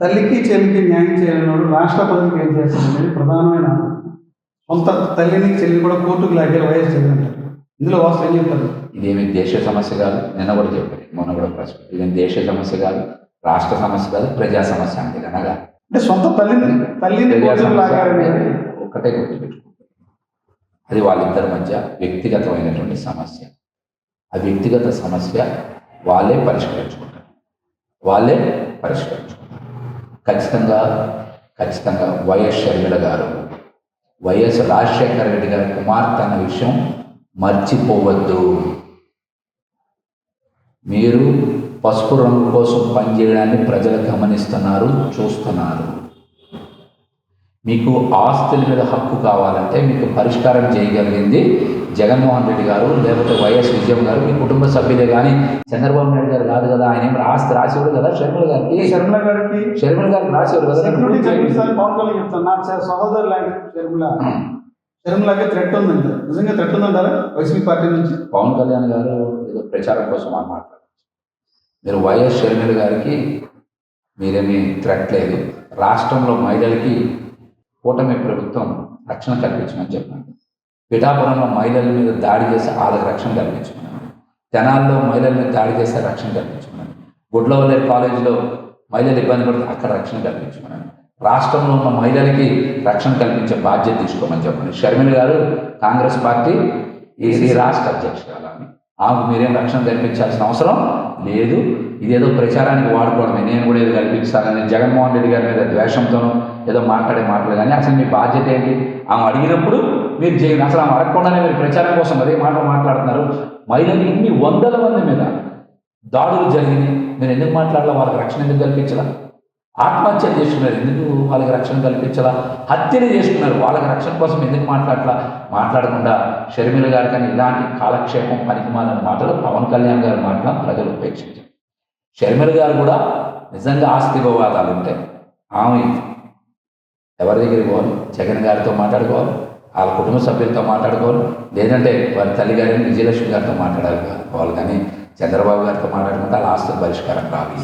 తల్లికి చెల్లికి న్యాయం చేయలేనోడు రాష్ట్ర ప్రజలకు ఏం చేస్తాడు అనేది ప్రధానమైన సొంత తల్లిని చెల్లిని కూడా కోర్టుకు లాగారు వైఎస్ జగన్ అంటారు. ఇందులో వాస్తవం ఏం చెప్తారు? ఇదేమి దేశ సమస్య కాదు, నిన్న కూడా చెప్పారు, మొన్న కూడా ప్రశ్న, ఇదేమి దేశ సమస్య కాదు, రాష్ట్ర సమస్య కాదు, ప్రజా సమస్య అంటే కనుక అంటే సొంత తల్లిని కోర్టుకు లాగారని ఒక్కటే గుర్తుపెట్టుకుంటారు. అది వాళ్ళిద్దరి మధ్య వ్యక్తిగతమైనటువంటి సమస్య. ఆ వ్యక్తిగత సమస్య వాళ్ళే పరిష్కరించుకుంటారు. ఖచ్చితంగా వైఎస్ షర్మిల గారు వైఎస్ రాజశేఖర రెడ్డి గారి కుమార్తె అన్న విషయం మర్చిపోవద్దు. మీరు పసుపు రంగు కోసం పనిచేయడాన్ని ప్రజలు గమనిస్తున్నారు, చూస్తున్నారు. మీకు ఆస్తుల మీద హక్కు కావాలంటే మీకు పరిష్కారం చేయగలిగింది జగన్మోహన్ రెడ్డి గారు, లేకపోతే వైఎస్ విజయం గారు, మీ కుటుంబ సభ్యులే కానీ చంద్రబాబు నాయుడు గారు కాదు కదా. ఆయన ఏం ఆస్తి రాసేవాడు కదా షర్మిల గారికి రాసేవాడు కదా. పవన్ కళ్యాణ్ చెప్తాను, నా సహోదరు షర్మిలకి థ్రెట్ ఉందండి. నిజంగా థ్రెట్ ఉందంటారా వైసీపీ పార్టీ నుంచి? పవన్ కళ్యాణ్ గారు ఏదో ప్రచారం కోసం మాట్లాడారు. మీరు వైఎస్ షర్మిల గారికి మీరేమీ థ్రెట్ లేదు. రాష్ట్రంలో మహిళలకి కూటమి ప్రభుత్వం రక్షణ కల్పించమని చెప్పండి. పిఠాపురంలో మహిళల మీద దాడి చేసి వాళ్ళకి రక్షణ కల్పించమని, తెనాల్లో మహిళల మీద దాడి చేస్తే రక్షణ కల్పించమని, గుడ్లవల్లేరు కాలేజీలో మహిళలు ఇబ్బంది పడితే అక్కడ రక్షణ కల్పించమని, రాష్ట్రంలో ఉన్న మహిళలకి రక్షణ కల్పించే బాధ్యత తీసుకోమని చెప్పండి. షర్మిల గారు కాంగ్రెస్ పార్టీ ఈ రాష్ట్ర అధ్యక్షురాలని, ఆమెకు మీరేం రక్షణ కల్పించాల్సిన అవసరం లేదు. ఇదేదో ప్రచారానికి వాడుకోవడమే, నేను కూడా ఏదో కల్పిస్తానని జగన్మోహన్ రెడ్డి గారి మీద ద్వేషంతోనూ ఏదో మాట్లాడే మాటలు. కానీ అసలు మీ బాధ్యత ఏంటి? ఆమె అడిగినప్పుడు మీరు చేయండి. అసలు ఆమె అడగకుండానే మీరు ప్రచారం కోసం అదే మాటలు మాట్లాడుతున్నారు. మహిళలు ఇన్ని వందల మంది మీద దాడులు జరిగినాయి, మీరు ఎందుకు మాట్లాడాలా? వాళ్ళకి రక్షణ ఎందుకు కల్పించాలా? ఆత్మహత్యలు చేసుకున్నారు, ఎందుకు వాళ్ళకి రక్షణ కల్పించాలా? హత్యలు చేసుకున్నారు, వాళ్ళకి రక్షణ కోసం ఎందుకు మాట్లాడకుండా షర్మిల గారి కానీ ఇలాంటి కాలక్షేపం పనికిమాలిన మాటలు పవన్ కళ్యాణ్ గారి మాటలు ప్రజలు ఉపేక్షించారు. షర్మిల గారు కూడా నిజంగా ఆస్తి వివాదాలు ఉంటాయి, ఆమె ఎవరి దగ్గరికి పోవాలి? జగన్ గారితో మాట్లాడుకోవాలి, వాళ్ళ కుటుంబ సభ్యులతో మాట్లాడుకోవాలి, లేదంటే వారి తల్లిగారిని విజయలక్ష్మి గారితో మాట్లాడుకోవాలి. కానీ చంద్రబాబు గారితో మాట్లాడుకుంటే వాళ్ళ ఆస్తుల పరిష్కారం రావాలి.